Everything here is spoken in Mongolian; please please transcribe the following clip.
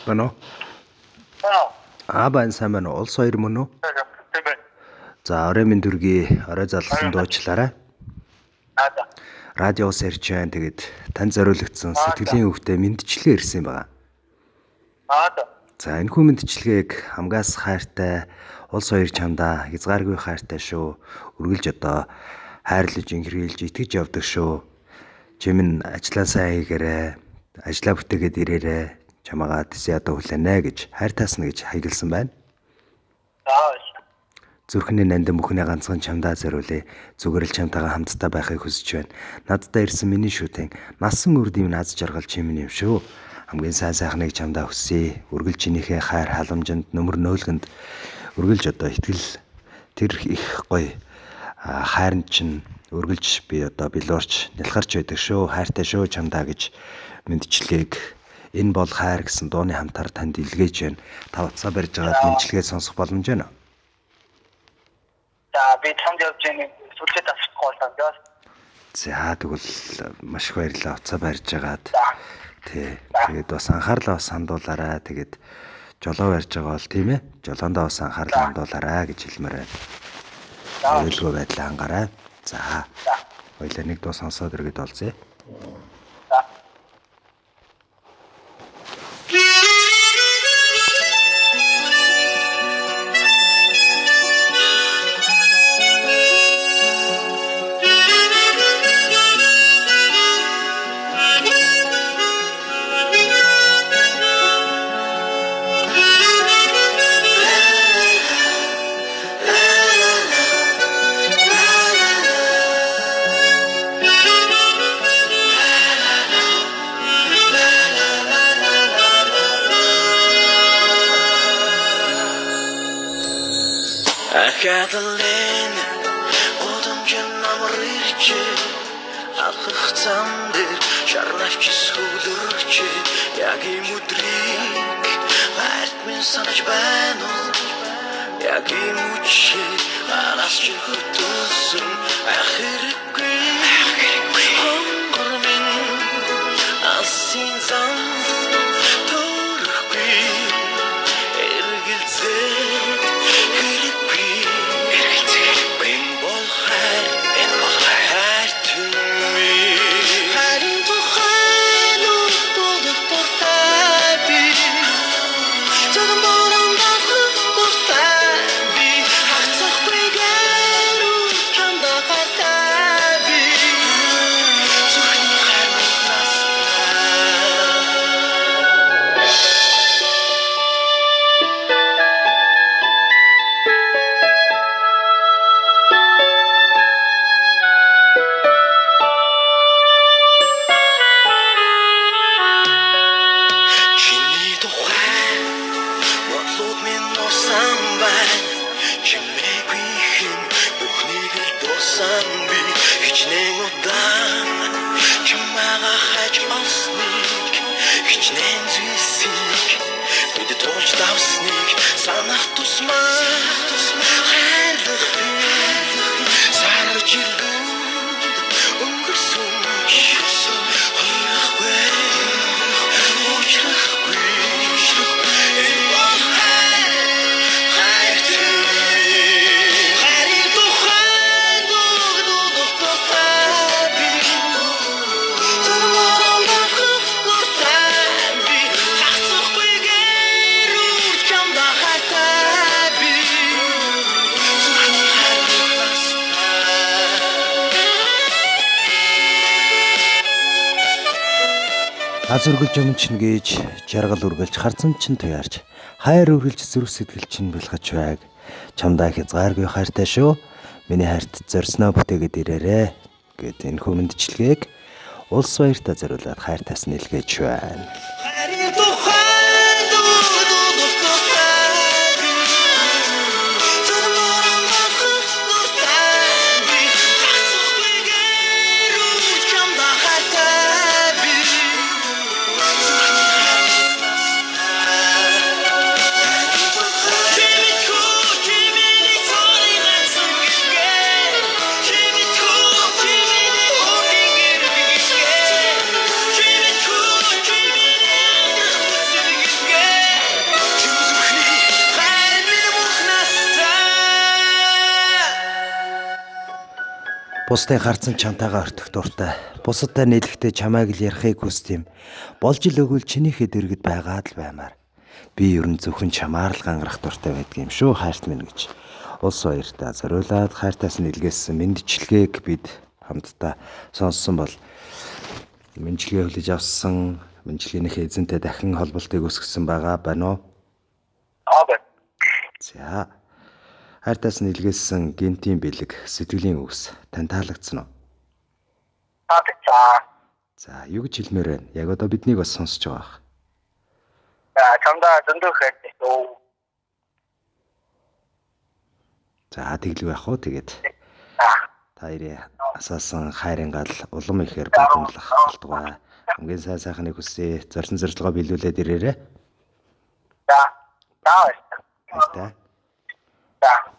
Байна уу? Байна сайн байна уу? Улс хоёр мөн үү? За орой минь дүргий орой залгасан дуучлаарай. Радио ус ирж байна. Тэгээд тань зориулагдсан сэтгэлийн хөвгтөө мэдчилгээ ирсэн байгаа. За энэхүү мэдчилгээг хамгаас хайртай улс хоёр чамдаа хязгааргүй хайртай шүү. Үргэлж одоо хайрлаж инхрийлж итгэж явдаг шүү. Чимэн ажиллаа сайн хийгээрэй. Ажлаа бүтээгээд ирээрэй. Чамаагаа тэсээ одоо хүлээнэ гэж хайртаасна гэж хаягдсан байна. Зүрхний нандин бүхний ганцхан чамдаа зориулъя. Зүгээр л чамтайгаа хамтдаа байхыг хүсэж байна. Надтай ирсэн миний шүтэн насан үрд юм аз жаргал чимэн юм шүү. Хамгийн сайн сайхныг чамдаа хүсье. Үргэлж чинийхээ хайр халамжинд нөмөр нөөлгөнд үргэлж одоо итгэл тэр их гоё хайрн чинь үргэлж би одоо билуурч нялхарч байдаг шүү. Хайртай шүү чамдаа гэж мэдчилгээг энэ бол хайр гэсэн дууны хамтаар танд илгээж байна. Та уцаа барьж байгаад мэдчилгээ сонсох боломж байна. За би танд явж байгаа сүлжээ тасахгүй болоо. За тэгвэл маш их баярлалаа уцаа барьж байгаад. Тэгээд бас анхаарлаа бас хандуулаарай. Тэгээд жолоо барьж байгаа бол тийм ээ. Жолоондоо бас анхаарлаа хандуулаарай гэж хэлмээр байна. Аюулгүй байдлаа хангаарай. За. Хоёлаа нэг дуу сонсоод иргэд олзъя. Ахадалэн удамжин амар ирч алхах зам дээр шарнавч сүлэрч яг юм өдрийг хайрт минь санаж байна уу яг юм үчи араас чи хөтөлсөн ахиргүй хонгор минь асын зам төрөхгүй эргэлзээ Аз үргэлж өмнө чинь гэж жаргал үргэлж харцан чинь туяарч хайр үргэлж зүрх сэтгэл чинь бэлгэж байг. Чамдаа хязгааргүй хайртай шүү. Миний хайрт зорьсноо бүтээгээд ирээрээ гэд энэ хүмэндчилгээг улс баяртаа зориулаад хайртаас нь илгээж байна. Бусдын харцсан чамтайгаа ортох дуртай. Бусадтай нийлэхдээ чамайг л ярихыг хүсдэм. Болж ил өгвөл чинийхээ дэргэд байгаад л баймаар. Би ер нь зөвхөн чамаар л гангарах дуртай байдгийм шүү хайрт минь гэж. Улс баяртаа зориулаад хайртаас нь илгээсэн мэндчилгээг бид хамтдаа сонссон бол мэндчилгээ хүлээж авсан мэндчилгээнийхээ эзэнтэй дахин холболтыг үсгэсэн байгаа байна уу? Аа. За. Хайртаас нь илгээсэн гентийн бэлэг сэтгэлийн үгс тань таалагдсан уу? Аа. За, юу гэж хэлмээр байна? Яг одоо биднийг бас сонсож байгаа. Чамдаа зөндөх хэвчээ. За, тэглэг байх уу тэгээд. Та ирээ асаасан хайрын гал улам ихээр бодомлох болтугай. Хамгийн сайн сайхныг хүсье. Зорьсон зорилгоо биелүүлээд ирээрэй. За. Хайртай. За.